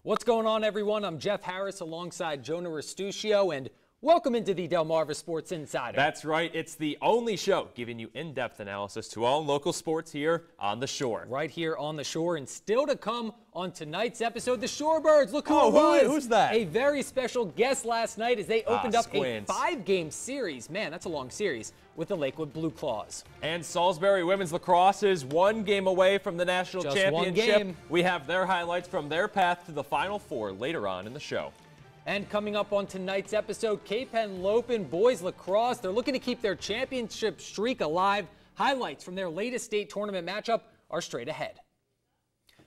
What's going on, everyone? I'm Jeff Harris alongside Jonah Restuccio, and welcome into the Delmarva Sports Insider. That's right. It's the only show giving you in-depth analysis to all local sports here on the Shore. Right here on the Shore, and still to come on tonight's episode, the Shorebirds. Look who it was. Who's that? A very special guest last night as they opened up Squints. a 5-game series. Man, that's a long series with the Lakewood Blue Claws. And Salisbury women's lacrosse is 1 game away from the national Just championship. 1 game. We have their highlights from their path to the Final Four later on in the show. And coming up on tonight's episode, Cape Henlopen boys lacrosse. They're looking to keep their championship streak alive. Highlights from their latest state tournament matchup are straight ahead.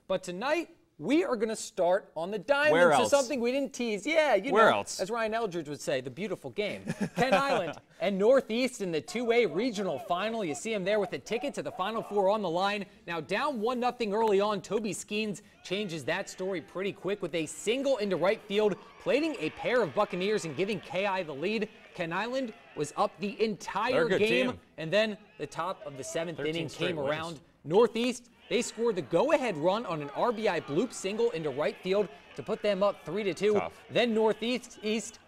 But tonight, we are going to start on the diamond. Where else? So something we didn't tease. Yeah, you Where know, else? as Ryan Eldridge would say, the beautiful game. Kent Island and Northeast in the 2A regional final. You see them there with a ticket to the Final Four on the line. Now down 1-0 early on, Toby Skeens changes that story pretty quick with a single into right field, plating a pair of Buccaneers and giving KI the lead. Kent Island was up the entire game, team. and then the top of the 7th inning came around. Wins. Northeast, they scored the go-ahead run on an RBI bloop single into right field to put them up 3-2. Tough. Then Northeast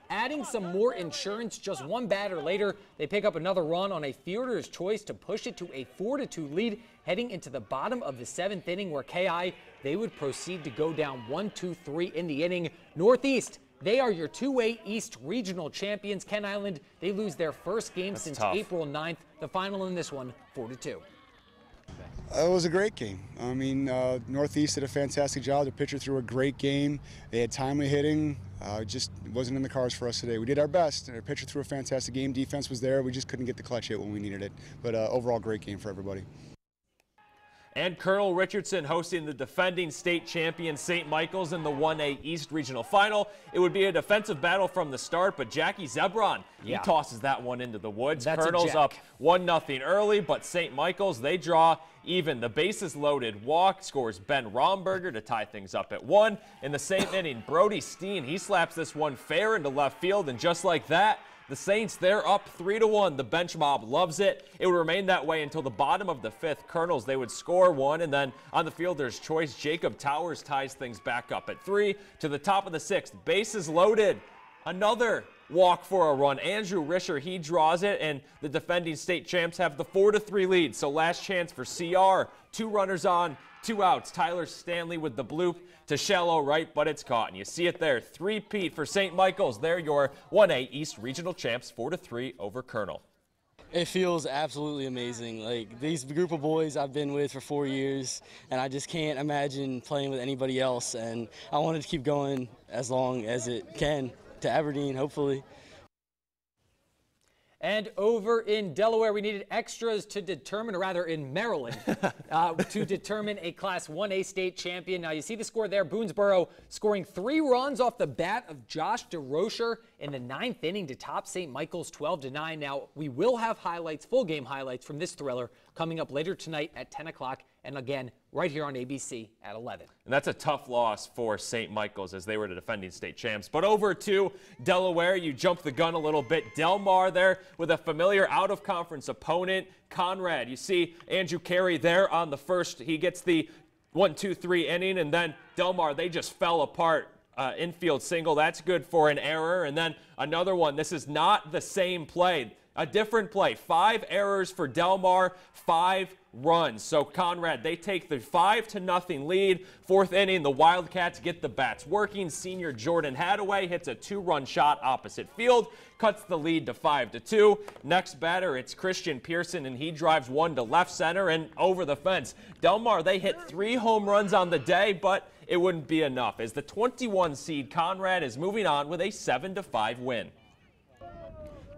adding some more insurance. Just one batter later, they pick up another run on a fielder's choice to push it to a 4-2 lead, heading into the bottom of the 7th inning where KI, they would proceed to go down 1-2-3 in the inning. Northeast, they are your 2A East regional champions. Kent Island, they lose their first game since tough. April 9th. The final in this one, 4-2. It was a great game. I mean, Northeast did a fantastic job. The pitcher threw a great game. They had timely hitting. Just wasn't in the cards for us today. We did our best. Our pitcher threw a fantastic game. Defense was there. We just couldn't get the clutch hit when we needed it. But overall, great game for everybody. And Colonel Richardson hosting the defending state champion St. Michael's in the 1A East Regional Final. It would be a defensive battle from the start, but Jackie Zebron, he tosses that one into the woods. That's Colonel's up 1-0 early, but St. Michael's, they draw even. The bases loaded walk scores Ben Romberger to tie things up at 1. In the same inning, Brody Steen, he slaps this one fair into left field, and just like that, the Saints, they're up 3-1. The bench mob loves it. It would remain that way until the bottom of the 5th. Colonels, they would score 1, and then on the fielder's choice, Jacob Towers ties things back up at 3. To the top of the 6th, bases loaded. Another walk for a run. Andrew Risher, he draws it, and the defending state champs have the 4-3 lead. So last chance for CR. 2 runners on, 2 outs. Tyler Stanley with the bloop to shallow right, but it's caught. And you see it there. 3-peat for St. Michael's. They're your 1A East Regional champs, 4-3 over Colonel. It feels absolutely amazing. Like, these group of boys I've been with for 4 years, and I just can't imagine playing with anybody else. And I wanted to keep going as long as it can to Aberdeen, hopefully. And over in Delaware, we needed extras to determine, or rather in Maryland, to determine a Class 1A state champion. Now, you see the score there. Boonesboro scoring 3 runs off the bat of Josh DeRocher in the 9th inning to top St. Michael's 12-9. Now, we will have highlights, full game highlights from this thriller coming up later tonight at 10 o'clock. And again, right here on ABC at 11. And that's a tough loss for St. Michael's as they were the defending state champs. But over to Delaware, you jump the gun a little bit. Del Mar there with a familiar out-of-conference opponent, Conrad. You see Andrew Carey there on the first. He gets the 1-2-3 inning, and then Del Mar, they just fell apart. Infield single, that's good for an error. And then another one. This is not the same play. A different play. 5 errors for Del Mar, 5 runs. So Conrad, they take the 5-0 lead. 4th inning, the Wildcats get the bats working. Senior Jordan Hadaway hits a 2-run shot opposite field, cuts the lead to 5-2. Next batter, it's Christian Pearson, and he drives one to left center and over the fence. Del Mar, they hit 3 home runs on the day, but it wouldn't be enough as the 21 seed Conrad is moving on with a 7-5 win.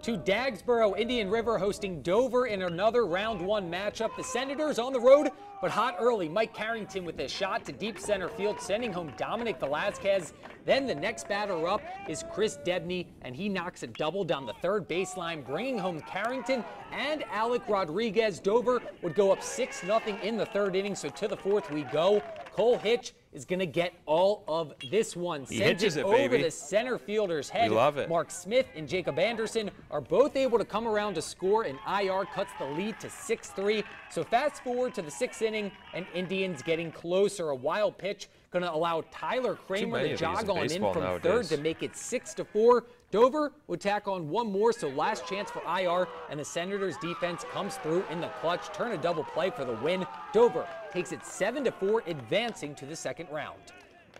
To Dagsboro, Indian River hosting Dover in another round 1 matchup. The Senators on the road, but hot early. Mike Carrington with a shot to deep center field, sending home Dominic Velazquez. Then the next batter up is Chris Debney, and he knocks a double down the 3rd baseline, bringing home Carrington and Alec Rodriguez. Dover would go up 6-0 in the 3rd inning, so to the 4th we go. Cole Hitch is going to get all of this one. He hitches it, baby. Over the center fielder's head. We love it. Mark Smith and Jacob Anderson are both able to come around to score, and IR cuts the lead to 6-3. So fast forward to the 6th inning, and Indians getting closer. A wild pitch going to allow Tyler Kramer to jog on in from nowadays. third to make it 6-4. Dover would tack on one more, so last chance for IR, and the Senators defense comes through in the clutch, turn a double play for the win. Dover takes it 7-4, advancing to the second round.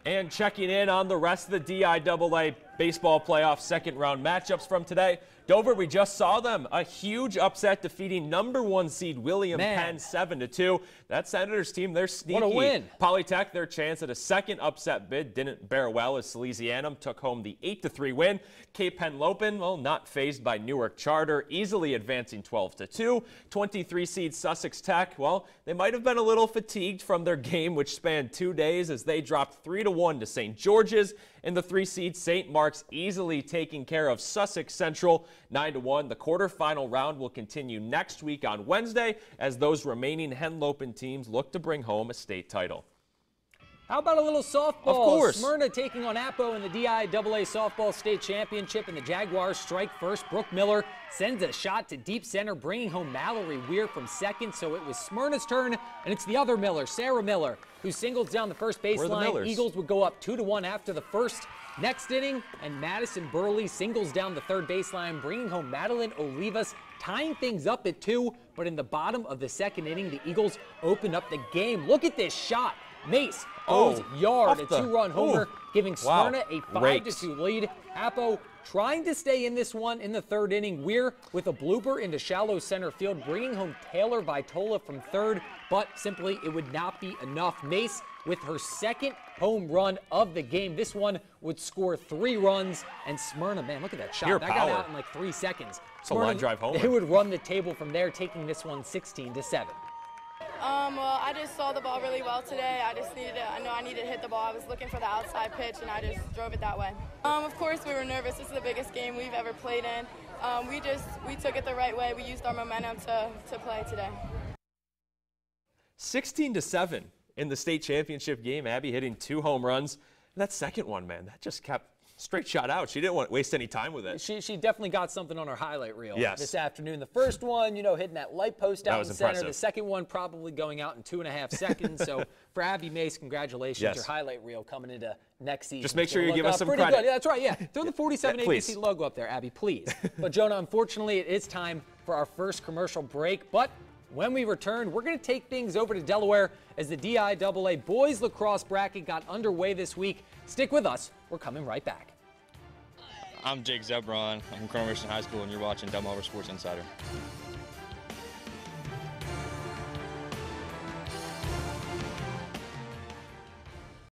And checking in on the rest of the DIAA baseball playoff second round matchups from today. Dover, we just saw them. A huge upset defeating #1 seed William Penn 7-2. That Senators team, they're sneaky. What a win. Polytech, their chance at a second upset bid didn't bear well as Salesianum took home the 8-3 win. Cape Henlopen, well, not fazed by Newark Charter, easily advancing 12-2. 23 seed Sussex Tech, well, they might have been a little fatigued from their game, which spanned 2 days as they dropped 3-1 to St. George's. And the 3 seed St. Mark's easily taking care of Sussex Central 9-1. The quarterfinal round will continue next week on Wednesday as those remaining Henlopen teams look to bring home a state title. How about a little softball? Of course. Smyrna taking on Apo in the DIAA softball state championship, and the Jaguars strike first. Brooke Miller sends a shot to deep center, bringing home Mallory Weir from second. So it was Smyrna's turn, and it's the other Miller, Sarah Miller, who singles down the first baseline. Eagles would go up 2-1 after the first. Next inning, and Madison Burley singles down the third baseline, bringing home Madeline Olivas, tying things up at 2. But in the bottom of the second inning, the Eagles open up the game. Look at this shot. Mace goes yard, a 2-run homer, giving Smyrna a 5-2 lead. Apo trying to stay in this one in the third inning. Weir with a blooper into shallow center field, bringing home Taylor Vitola from third, but simply it would not be enough. Mace with her second home run of the game. This one would score 3 runs, and Smyrna, man, look at that shot. Pure that power. got out in like 3 seconds. It's a line drive homer. They would run the table from there, taking this one 16-7. Well, I just saw the ball really well today. I know I needed to hit the ball. I was looking for the outside pitch, and I just drove it that way. Of course, we were nervous. This is the biggest game we've ever played in. We took it the right way. We used our momentum to play today. 16-7 in the state championship game. Abby hitting 2 home runs. And that second one, man, that just kept straight shot out. She didn't want to waste any time with it. She definitely got something on her highlight reel this afternoon. The first one, hitting that light post out in the center. The second one probably going out in 2.5 seconds. So for Abby Mace, congratulations. Your highlight reel coming into next season. Just make sure you give us some credit. Good. Yeah, that's right, yeah. Throw the 47 ABC logo up there, Abby, please. But Jonah, unfortunately, it is time for our first commercial break. But when we return, we're going to take things over to Delaware as the DIAA boys lacrosse bracket got underway this week. Stick with us. We're coming right back. I'm Jake Zebron. I'm from Corona Mission High School, and you're watching Delmarva Sports Insider.